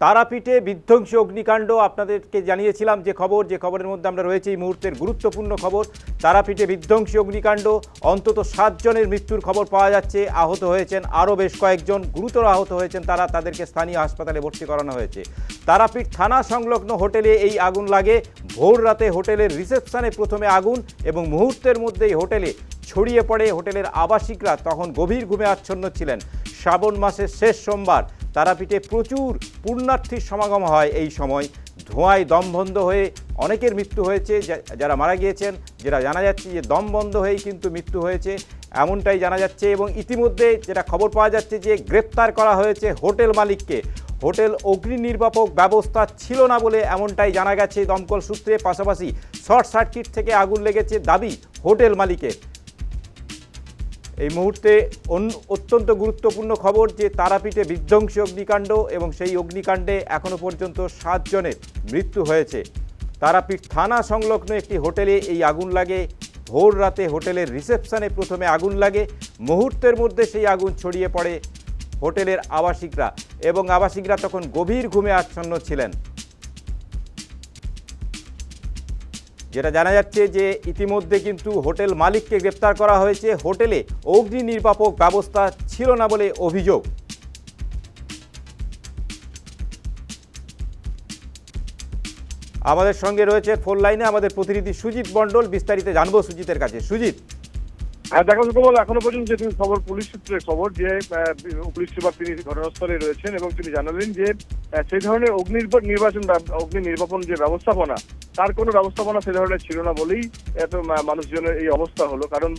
তারাপীঠে বিধ্বংসী অগ্নিকাণ্ড আপনাদেরকে জানিয়েছিলাম যে খবরের মধ্যে আমরা রয়েছে এই মুহূর্তের গুরুত্বপূর্ণ খবর। তারাপীঠে বিধ্বংসী অগ্নিকাণ্ড, অন্তত 7 জনের মৃত্যুর খবর পাওয়া যাচ্ছে। আহত হয়েছেন আরও বেশ কয়েকজন, গুরুতর আহত হয়েছেন তাদেরকে স্থানীয় হাসপাতালে ভর্তি করানো হয়েছে। তারাপীঠ থানা সংলগ্ন হোটেলে এই আগুন লাগে। ভোর রাতে হোটেলের রিসেপশনে প্রথমে আগুন এবং মুহূর্তের মধ্যেই হোটেলে ছড়িয়ে পড়ে। হোটেলের আবাসিকরা তখন গভীর ঘুমে আচ্ছন্ন ছিলেন। শ্রাবণ মাসের শেষ সোমবার তারাপীঠে প্রচুর পুণ্যার্থীর সমাগম হয়। এই সময় ধোঁয়ায় দম বন্ধ হয়ে অনেকের মৃত্যু হয়েছে। যারা মারা গিয়েছেন, যেটা জানা যাচ্ছে যে দম বন্ধ হয়েই কিন্তু মৃত্যু হয়েছে, এমনটাই জানা যাচ্ছে। এবং ইতিমধ্যে যেটা খবর পাওয়া যাচ্ছে যে গ্রেপ্তার করা হয়েছে হোটেল মালিককে। হোটেল অগ্নি নির্বাপক ব্যবস্থা ছিল না বলে এমনটাই জানা গেছে দমকল সূত্রে। পাশাপাশি শর্ট সার্কিট থেকে আগুন লেগেছে দাবি হোটেল মালিকের। এই মুহূর্তে অত্যন্ত গুরুত্বপূর্ণ খবর যে তারাপীঠে বিধ্বংসী অগ্নিকাণ্ড এবং সেই অগ্নিকাণ্ডে এখনও পর্যন্ত 7 জনের মৃত্যু হয়েছে। তারাপীঠ থানা সংলগ্ন একটি হোটেলে এই আগুন লাগে। ভোর রাতে হোটেলের রিসেপশনে প্রথমে আগুন লাগে, মুহূর্তের মধ্যে সেই আগুন ছড়িয়ে পড়ে হোটেলের আবাসিকরা এবং আবাসিকরা তখন গভীর ঘুমে আচ্ছন্ন ছিলেন। যেটা জানা যাচ্ছে যে ইতিমধ্যে কিন্তু হোটেল মালিককে গ্রেপ্তার করা হয়েছে। হোটেলে অগ্নি নির্বাপক ব্যবস্থা ছিল না বলে অভিযোগ। আমাদের সঙ্গে রয়েছে ফোন লাইনে আমাদের প্রতিনিধি সুজিত মণ্ডল। বিস্তারিত জানবো সুজিতের কাছে। সুজিত, হ্যাঁ, দেখা যাচ্ছে বল এখনো পর্যন্ত যে তুমি খবর, পুলিশ সূত্রের খবর যে পুলিশ সুপার তিনি ঘটনাস্থলে রয়েছেন এবং তিনি জানালেন যে সেই ধরনের অগ্নি নির্বাপন যে ব্যবস্থাপনা, তার কোনো ব্যবস্থাপনা সে ধরনের ছিল না বলেই এত মানুষজনের এই অবস্থা হলো। কারণ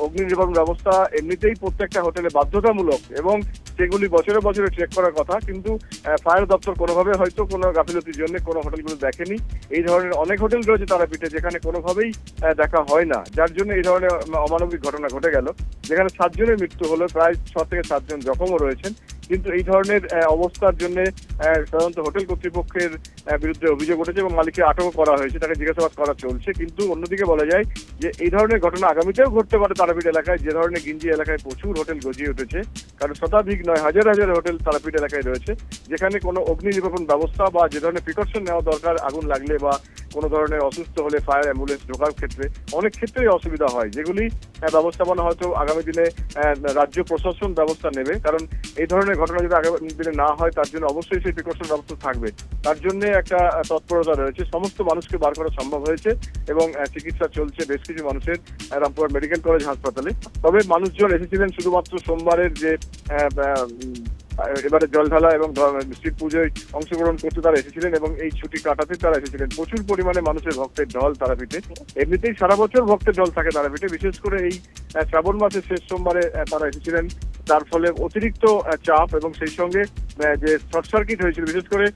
অগ্নি নির্বাপন ব্যবস্থা এমনিতেই প্রত্যেকটা হোটেলে বাধ্যতামূলক এবং সেগুলি বছরে বছরে চেক করার কথা, কিন্তু ফায়ার দপ্তর কোনোভাবে হয়তো কোনো গাফিলতির জন্য কোনো হোটেলগুলো দেখেনি। এই ধরনের অনেক হোটেল রয়েছে তারাপীঠে যেখানে কোনোভাবেই দেখা হয় না, যার জন্য এই ধরনের অমানবিক ঘটনা ঘটে গেল, যেখানে 7 জনের মৃত্যু হলো, প্রায় 6 থেকে 7 জন জখমও রয়েছেন। কিন্তু এই ধরনের অবস্থার জন্য সাধারণত হোটেল কর্তৃপক্ষের বিরুদ্ধে অভিযোগ উঠেছে এবং মালিককে আটকও করা হয়েছে, তাকে জিজ্ঞাসাবাদ করা চলছে। কিন্তু অন্যদিকে বলা যায় যে এই ধরনের ঘটনা আগামীতেও ঘটতে পারে তারাপীঠ এলাকায়, যে ধরনের গিঞ্জি এলাকায় প্রচুর হোটেল গজিয়ে উঠেছে। কারণ শতাধিক নয়, হাজার হাজার হোটেল তারাপীঠ এলাকায় রয়েছে, যেখানে কোনো অগ্নি নির্বাপন ব্যবস্থা বা যে ধরনের প্রিকশন নেওয়া দরকার আগুন লাগলে বা কোনো ধরনের অসুস্থ হলে ফায়ার অ্যাম্বুলেন্স ঢোকার ক্ষেত্রে অনেক ক্ষেত্রেই অসুবিধা হয়, যেগুলি ব্যবস্থাপনা হয়তো আগামী দিনে রাজ্য প্রশাসন ব্যবস্থা নেবে। কারণ এই ধরনের ঘটনা যদি আগামী দিনে না হয়, তার জন্য অবশ্যই সেই প্রিকশন ব্যবস্থা থাকবে। তার জন্য একটা তৎপরতা রয়েছে, সমস্ত মানুষকে বার করা সম্ভব হয়েছে এবং চিকিৎসা চলছে বেশ কিছু মানুষের রামপুরহাট মেডিকেল কলেজ হাসপাতালে। তবে মানুষজন এসেছিলেন শুধুমাত্র সোমবারের যে এবারে জল ঢালা এবং শিব পুজোয় অংশগ্রহণ করতে তারা এসেছিলেন এবং এই ছুটি কাটাতে তারা এসেছিলেন। প্রচুর পরিমাণে মানুষের ভক্তের ঢল তারাপীঠে। এমনিতেই সারা বছর ভক্তের ঢল থাকে তারাপীঠে, বিশেষ করে এই শ্রাবণ মাসের শেষ সোমবারে তারা এসেছিলেন। তার ফলে অতিরিক্ত চাপ এবং সেই সঙ্গে যে শর্ট সার্কিট হয়েছিল, বিশেষ করে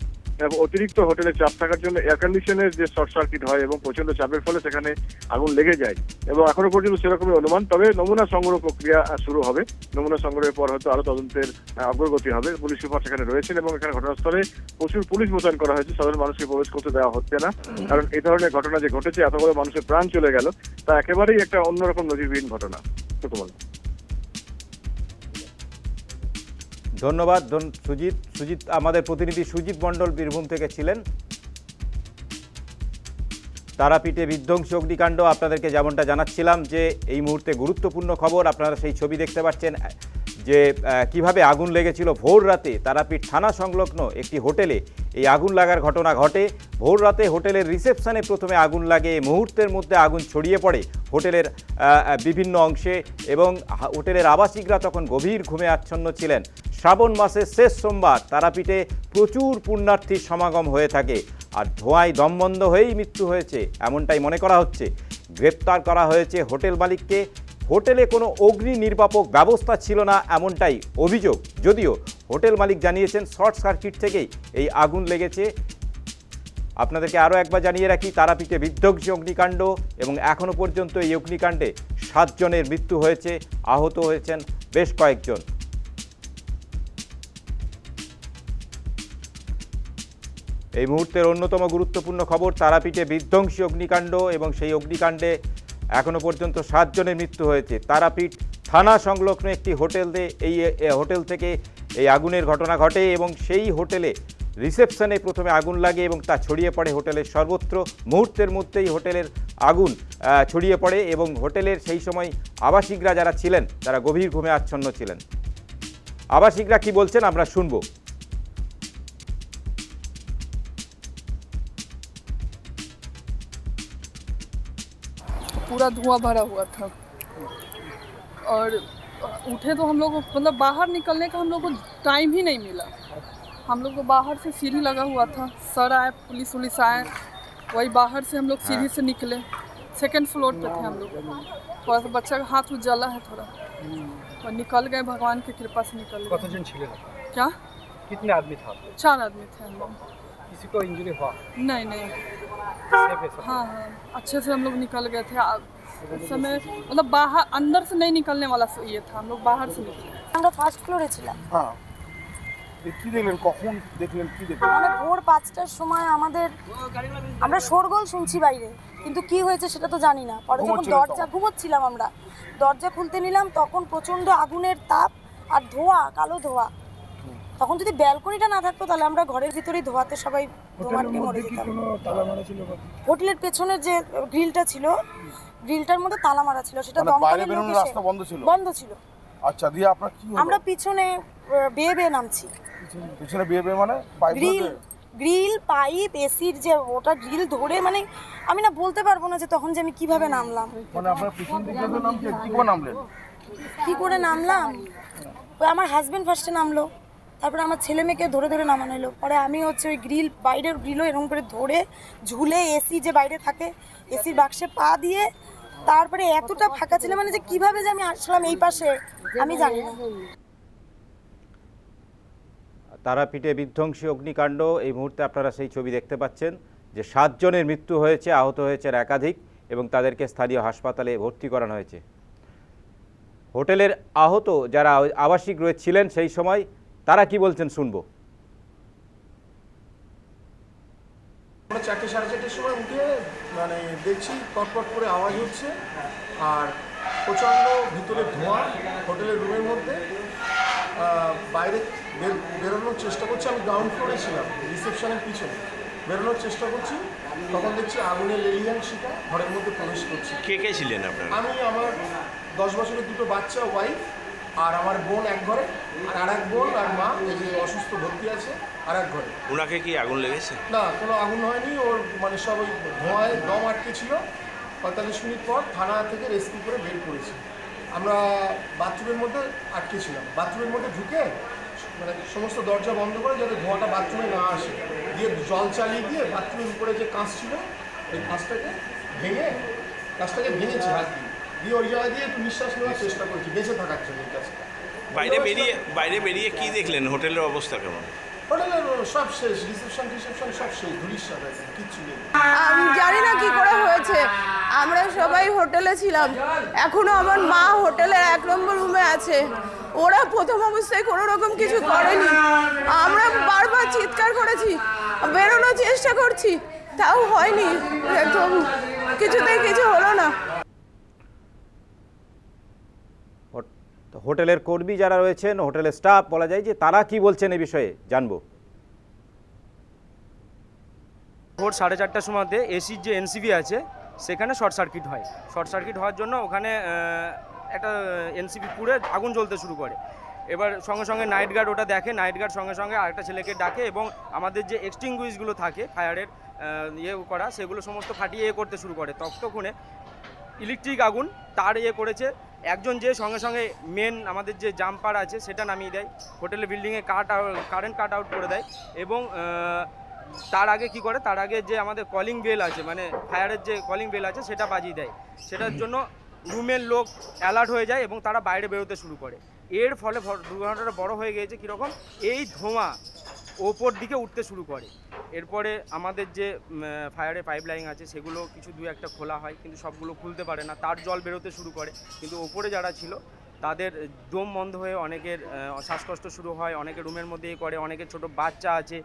অতিরিক্ত হোটেলে চাপ থাকার জন্য এয়ার কন্ডিশনের যে শর্ট সার্কিট হয় এবং প্রচন্ড চাপের ফলে সেখানে আগুন লেগে যায় এবং এখনো পর্যন্ত সেরকমই অনুমান। তবে নমুনা সংগ্রহ প্রক্রিয়া শুরু হবে, নমুনা সংগ্রহের পর হয়তো আরো তদন্তের অগ্রগতি হবে। পুলিশ সুপার সেখানে রয়েছেন এবং এখানে ঘটনাস্থলে প্রচুর পুলিশ মোতায়েন করা হয়েছে। সাধারণ মানুষকে প্রবেশ করতে দেওয়া হচ্ছে না, কারণ এই ধরনের ঘটনা যে ঘটেছে, এতগুলো মানুষের প্রাণ চলে গেল, তা একেবারেই একটা অন্যরকম নজিরবিহীন ঘটনা। ধন্যবাদ সুজিত। আমাদের প্রতিনিধি সুজিত মণ্ডল বীরভূম থেকে ছিলেন। তারাপীঠে বিধ্বংসী অগ্নিকাণ্ড আপনাদেরকে যেমনটা জানাচ্ছিলাম যে এই মুহূর্তে গুরুত্বপূর্ণ খবর। আপনারা সেই ছবি দেখতে পাচ্ছেন যে কিভাবে আগুন লেগেছিল ভোর রাতে তারাপীঠ থানা সংলগ্ন একটি হোটেলে এই আগুন লাগার ঘটনা ঘটে। ভোর রাতে হোটেলের রিসেপশনে প্রথমে আগুন লাগে, মুহূর্তের মধ্যে আগুন ছড়িয়ে পড়ে হোটেলের বিভিন্ন অংশে এবং হোটেলের আবাসিকরা তখন গভীর ঘুমে আচ্ছন্ন ছিলেন। শ্রাবণ মাসের শেষ সোমবার তারাপীঠে প্রচুর পুণ্যার্থীর সমাগম হয়ে থাকে আর ধোঁয়ায় দমবন্ধ হয়েই মৃত্যু হয়েছে এমনটাই মনে করা হচ্ছে। গ্রেপ্তার করা হয়েছে হোটেল মালিককে। হোটেলে কোনো অগ্নি নির্বাপক ব্যবস্থা ছিল না এমনটাই অভিযোগ, যদিও হোটেল মালিক জানিয়েছেন শর্ট সার্কিট থেকেই এই আগুন লেগেছে। আপনাদেরকে আরও একবার জানিয়ে রাখি, তারাপীঠে বিধ্বংসী অগ্নিকাণ্ড এবং এখনও পর্যন্ত এই অগ্নিকাণ্ডে 7 জনের মৃত্যু হয়েছে, আহত হয়েছেন বেশ কয়েকজন। এই মুহূর্তের অন্যতম গুরুত্বপূর্ণ খবর, তারাপীঠে বিধ্বংসী অগ্নিকাণ্ড এবং সেই অগ্নিকাণ্ডে এখনও পর্যন্ত 7 জনের মৃত্যু হয়েছে। তারাপীঠ থানা সংলগ্ন একটি হোটেল থেকে এই আগুনের ঘটনা ঘটে এবং সেই হোটেলে রিসেপশনে প্রথমে আগুন লাগে এবং তা ছড়িয়ে পড়ে হোটেলের সর্বত্র। মুহূর্তের মধ্যেই হোটেলের আগুন ছড়িয়ে পড়ে এবং হোটেলের সেই সময় আবাসিকরা যারা ছিলেন তারা গভীর ঘুমে আচ্ছন্ন ছিলেন। আবাসিকরা কি বলছেন আমরা শুনবো। पूरा धुआं भरा हुआ था और उठे तो हम लोग को मतलब बाहर निकलने का हम लोग को टाइम ही नहीं मिला। हम लोग को बाहर से सीढ़ी लगा हुआ था, सर आए, पुलिस वुलिस आए, वही बाहर से हम लोग सीढ़ी से निकले। सेकंड फ्लोर पे थे हम लोग, थोड़ा सा बच्चा का हाथ जला है थोड़ा, और निकल गए, भगवान की कृपा से निकल गए। कतजन छिले क्या कितने आदमी था? 4 आदमी थे हम लोग। किसी को इंजरी हुआ? नहीं नहीं, सेफ है सब? हाँ हाँ अच्छे से हम लोग निकल गए थे। उस समय मतलब बाहर अंदर से नहीं निकलने वाला ये था, हम लोग बाहर से निकले। আমরা ফার্স্ট ফ্লোরে ছিলাম। হ্যাঁ, কি দেখলেন, কখন দেখলেন, কি দেখলেন? মানে ভোর 5টার সময় আমরা শোরগোল শুনছি বাইরে, কিন্তু কি হয়েছে সেটা তো জানি না। পরে যখন ঘুমোচ্ছিলাম আমরা, দরজা খুলতে নিলাম তখন প্রচন্ড আগুনের তাপ আর ধোঁয়া, কালো ধোঁয়া। তখন যদি ব্যালকনিটা না থাকতো তাহলে আমরা ঘরের ভিতরেই ধোঁয়াতে সবাই ধোঁয়াটে মরে যেতাম। হোটেলের পেছনের যে গ্রিলটা ছিল, গ্রিলটার মধ্যে তালা মারা ছিল, সেটা দমকলের লোক এসে রাস্তা বন্ধ ছিল। আচ্ছা, দিয়ে আপনার কি হলো? আমরা পিছনে বেয়ে বেয়ে নামছি। পিছনে বেয়ে মানে পাইপ গ্রিল পাইপ এসির যে ওটা গ্রিল ধরে, মানে আমি না বলতে পারবো না যে তখন যে আমি কিভাবে নামলাম। মানে আপনার পিছন দিকে নামতে কি করে নামলেন? কি করে নামলাম, ওই আমার হাজবেন্ড ফার্স্টে নামলো, তারপরে আমার ছেলে মেয়েকে ধরে ধরে নামানো হলো। পরে আমি হচ্ছে ওই গ্রিল, বাইরের গ্রিলও এরকম করে ধরে ঝুলে, এসি যে বাইরে থাকে এসির বাক্সে পা দিয়ে, তারপরে এতটা ফাঁকা ছিল মানে যে কিভাবে যে আমি আসলাম এই পাশে আমি জানি না। তারাপীঠে বিধ্বংসী অগ্নিকাণ্ড, এই মুহূর্তে আপনারা সেই ছবি দেখতে পাচ্ছেন যে 7 জনের মৃত্যু হয়েছে, আহত হয়েছেন একাধিক এবং তাদেরকে স্থানীয় হাসপাতালে ভর্তি করানো হয়েছে। হোটেলের আহত যারা আবাসিক ছিলেন সেই সময় তারা কি বলছেন শুনবো। আমরা 4টে সাড়ে 4টের সময় উঠে মানে দেখছি পটপট করে আওয়াজ হচ্ছে আর প্রচণ্ড ভিতরে ধোঁয়া হোটেলের রুমের মধ্যে। বাইরে বেরোনোর চেষ্টা করছি, আমি গ্রাউন্ড ফ্লোরে ছিলাম রিসেপশনের পিছনে, বেরোনোর চেষ্টা করছি, তখন দেখছি আগুনের লেলিহান শিখা ঘরের মধ্যে প্রবেশ করছি। কে কে ছিলেন আপনারা? আমি, আমার 10 বছরের 2টো বাচ্চা, ওয়াইফ, আর আমার বোন এক ঘরে, আর এক বোন আর মা এই যে অসুস্থ ভর্তি আছে আর এক ঘরে। ওনাকে কি আগুন লেগেছে? না, কোনো আগুন হয়নি, ওর মানে সব ওই ধোঁয়ায় দম আটকে ছিল। 45 মিনিট পর থানা থেকে রেস্কিউ করে বের করেছি। আমরা বাথরুমের মধ্যে আটকে ছিলাম, বাথরুমের মধ্যে ঢুকে মানে সমস্ত দরজা বন্ধ করে যাতে ধোঁয়াটা বাথরুমে না আসে, দিয়ে জল চালিয়ে দিয়ে বাথরুমের উপরে যে কাঁচ ছিল ওই কাঁচটাকে ভেঙেছি হাত দিয়ে ওই জায়গা দিয়ে একটু নিঃশ্বাস নেওয়ার চেষ্টা করছি বেঁচে থাকার জন্য। বাইরে বেরিয়ে কি দেখলেন? হোটেলের অবস্থা কেমন? হোটেলের সব শেষ, রিসেপশন সব শেষ, ধুলির সাথে কিচ্ছু নেই। আমি জানি না কি করে হয়েছে, আমরা সবাই হোটেলে ছিলাম, এখনো আমার মা হোটেলের 1 নম্বর রুমে আছে। ওরা প্রথম অবস্থায় কোনো রকম কিছু করেনি, আমরা বারবার চিৎকার করেছি, বেরোনোর চেষ্টা করছি, তাও হয়নি, একদম কিছুতেই কিছু হলো না। হোটেলের কর্মী যারা রয়েছেন, হোটেলের স্টাফ বলা যায় যে তারা কি বলছেন এই বিষয়ে জানবো। ভোর 4:30টার সময়তে এসির যে এনসিবি আছে সেখানে শর্ট সার্কিট হয়। শর্ট সার্কিট হওয়ার জন্য ওখানে একটা এনসিবি পুড়ে আগুন জ্বলতে শুরু করে। এবার সঙ্গে সঙ্গে নাইট গার্ড ওটা দেখে, নাইট গার্ড সঙ্গে সঙ্গে আরেকটা ছেলেকে ডাকে এবং আমাদের যে এক্সটিংগুইশগুলো থাকে ফায়ারের করা, সেগুলো সমস্ত ফাটিয়ে করতে শুরু করে। ততক্ষণে ইলেকট্রিক আগুন তার করেছে, একজন যে সঙ্গে সঙ্গে মেন আমাদের যে জাম্পার আছে সেটা নামিয়ে দেয়, হোটেলের বিল্ডিংয়ে কারেন্ট কাট আউট করে দেয় এবং তার আগে কি করে, তার আগে যে আমাদের কলিং বেল আছে, মানে ফায়ারের যে কলিং বেল আছে সেটা বাজিয়ে দেয়। সেটার জন্য রুমের লোক অ্যালার্ট হয়ে যায় এবং তারা বাইরে বেরোতে শুরু করে। এর ফলে দুর্ঘটনাটা বড় হয়ে গিয়েছে কীরকম, এই ধোঁয়া ওপর দিকে উঠতে শুরু করে। এরপরে আমাদের যে ফায়ারের পাইপ লাইন আছে সেগুলো কিছু 2-1টা খোলা হয়, কিন্তু সবগুলো খুলতে পারে না, তার জল বেরোতে শুরু করে। কিন্তু ওপরে যারা ছিল তাদের দম বন্ধ হয়ে অনেকের শ্বাসকষ্ট শুরু হয়, অনেকে রুমের মধ্যে করে, অনেকের ছোট বাচ্চা আছে।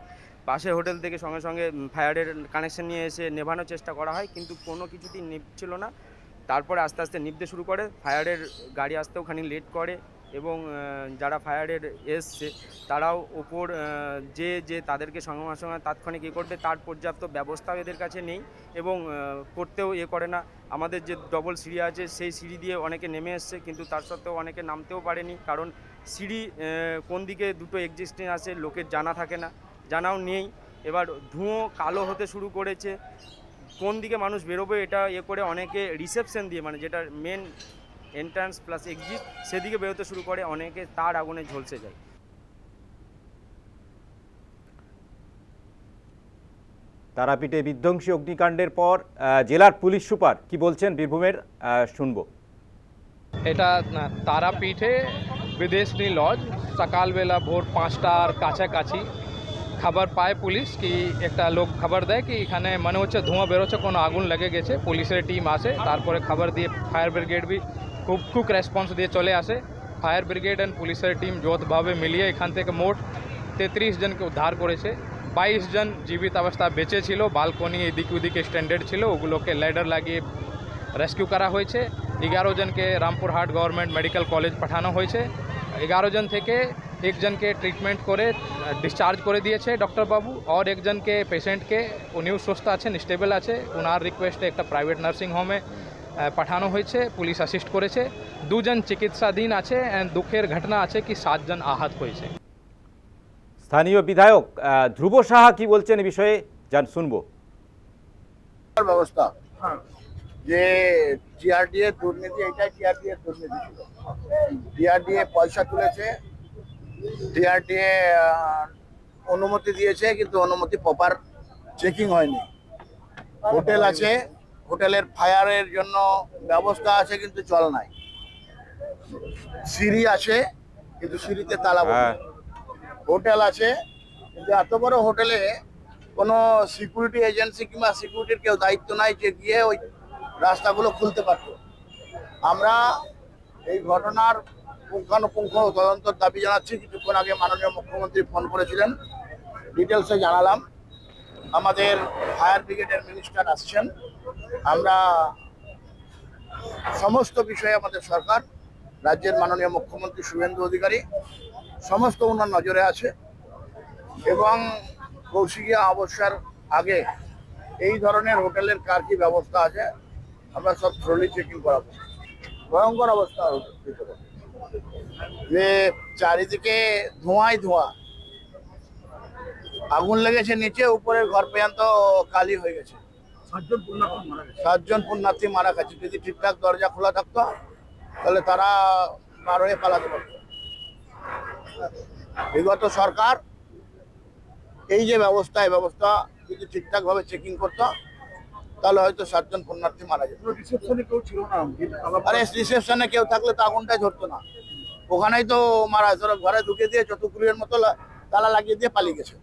পাশের হোটেল থেকে সঙ্গে সঙ্গে ফায়ারের কানেকশন নিয়ে এসে নেভানোর চেষ্টা করা হয়, কিন্তু কোনো কিছুতেই নিভছিল না। তারপরে আস্তে আস্তে নিভতে শুরু করে, ফায়ারের গাড়ি আসতেও খানিক লেট করে, এবং যারা ফায়ারের এসছে তারাও ওপর যে তাদেরকে সঙ্গে সঙ্গে তাৎক্ষণিক করবে তার পর্যাপ্ত ব্যবস্থাও এদের কাছে নেই এবং করতেও করে না। আমাদের যে ডবল সিঁড়ি আছে সেই সিঁড়ি দিয়ে অনেকে নেমে এসছে, কিন্তু তার সত্ত্বেও অনেকে নামতেও পারেনি, কারণ সিঁড়ি কোন দিকে দুটো এক্সিস্টিং আছে লোকের জানা থাকে না, জানাও নেই। এবার ধুঁয়ো কালো হতে শুরু করেছে, কোন দিকে মানুষ বেরোবে এটা করে অনেকে রিসেপশন দিয়ে, মানে যেটা মেন এন্ট্রান্স প্লাস এক্সিট, সেদিকে বেরোতে শুরু করে, অনেকে তার আগুনে ঝলসে যায়। তারাপীঠে বিধ্বংসী অগ্নিকাণ্ডের পর জেলার পুলিশ সুপার কি বলছেন বীরভূমের, শুনবো। এটা তারাপীঠে বিদেশনি লজ সকালবেলা ভোর 5টার কাছাকাছি খবর পায় পুলিশ কি একটা লোক খবর দেয় কি এখানে মনে হচ্ছে ধোঁয়া বেরোচ্ছে, কোনো আগুন লেগে গেছে। পুলিশের টিম আসে, তারপরে খবর দিয়ে ফায়ার ব্রিগেড বি খুব কুইক রেসপন্স দিয়ে চলে আসে। ফায়ার ব্রিগেড অ্যান্ড পুলিশের টিম যৌথভাবে মিলিয়ে এখান থেকে মোট 33 জনকে উদ্ধার করেছে। 22 জন জীবিত অবস্থা বেঁচে ছিল, বালকনি এদিক ওদিকে স্ট্যান্ডার্ড ছিল, ওগুলোকে ল্যাডার লাগিয়ে রেস্কিউ করা হয়েছে। 11 জনকে রামপুরহাট গভর্নমেন্ট মেডিকেল কলেজ পাঠানো হয়েছে। 11 জন থেকে 1 জনকে ট্রিটমেন্ট করে ডিসচার্জ করে দিয়েছে ডক্টরবাবু, আর 1 জনকে পেশেন্টকে উনিও সুস্থ আছেন, স্টেবল আছে, ওনার রিকোয়েস্টে একটা প্রাইভেট নার্সিং হোমে পাঠানো হয়েছে, পুলিশ অ্যাসিস্ট করেছে। 2 জন চিকিৎসাধীন আছে অ্যান্ড দুঃখের ঘটনা আছে কি 7 জন আহত হয়েছে। স্থানীয় বিধায়ক ধ্রুব সাহা কি বলছেন এই বিষয়ে শুনবো। ব্যবস্থা যে টিআরডিএ দুর্নীতি, এটাই টিআরডিএ দুর্নীতি ছিল। টিআরডিএ পয়সা তুলেছে, টিআরডিএ অনুমতি দিয়েছে, কিন্তু অনুমতি প্রপার চেকিং হয়নি। হোটেল আছে, হোটেলের ফায়ারের জন্য ব্যবস্থা আছে কিন্তু চল নাই। সিঁড়ি আছে কিন্তু সিঁড়িতে তালা বন্ধ। হোটেল আছে কিন্তু এত বড় হোটেলে কোনো সিকিউরিটি এজেন্সি কিংবা সিকিউরিটির কেউ দায়িত্ব নাই যে গিয়ে ওই রাস্তাগুলো খুলতে পারত। আমরা এই ঘটনার পুঙ্খানুপুঙ্খ তদন্তের দাবি জানাচ্ছি। কিছুক্ষণ আগে মাননীয় মুখ্যমন্ত্রী ফোন করেছিলেন, ডিটেলসে জানালাম। আমাদের ফায়ার ব্রিগেডের মিনিস্টার আসছেন। আমরা সমস্ত বিষয়ে আমাদের সরকার, রাজ্যের মাননীয় মুখ্যমন্ত্রী শুভেন্দু অধিকারী সমস্ত ওনার নজরে আছে এবং কৌশিকিয়া অবস্যার আগে এই ধরনের হোটেলের কার কি ব্যবস্থা আছে আমরা সব থ্রোলি চেকিং করাবো। ভয়ঙ্কর অবস্থা ভিতরে, যে চারিদিকে ধোঁয়াই ধোঁয়া, আগুন লেগেছে নিচে, উপরের ঘর পর্যন্ত কালি হয়ে গেছে। 7 জন পুণ্যার্থী মারা গেছে। যদি ঠিকঠাক দরজা খোলা থাকতো তাহলে তারা পার হয়ে পালাতে পারত। বিগত সরকার এই যে ব্যবস্থা, এই ব্যবস্থা যদি ঠিকঠাক ভাবে চেকিং করতো তাহলে হয়তো 7 জন পুণ্যার্থী মারা যেত। রিসেপশনে কেউ ছিল না। আরে রিসেপশনে কেউ থাকলে তো আগুনটাই ধরতো না, ওখানেই তো মারা। ঘরে ঢুকে দিয়ে চতুর্কুড়ির মতো তালা লাগিয়ে দিয়ে পালিয়ে গেছে।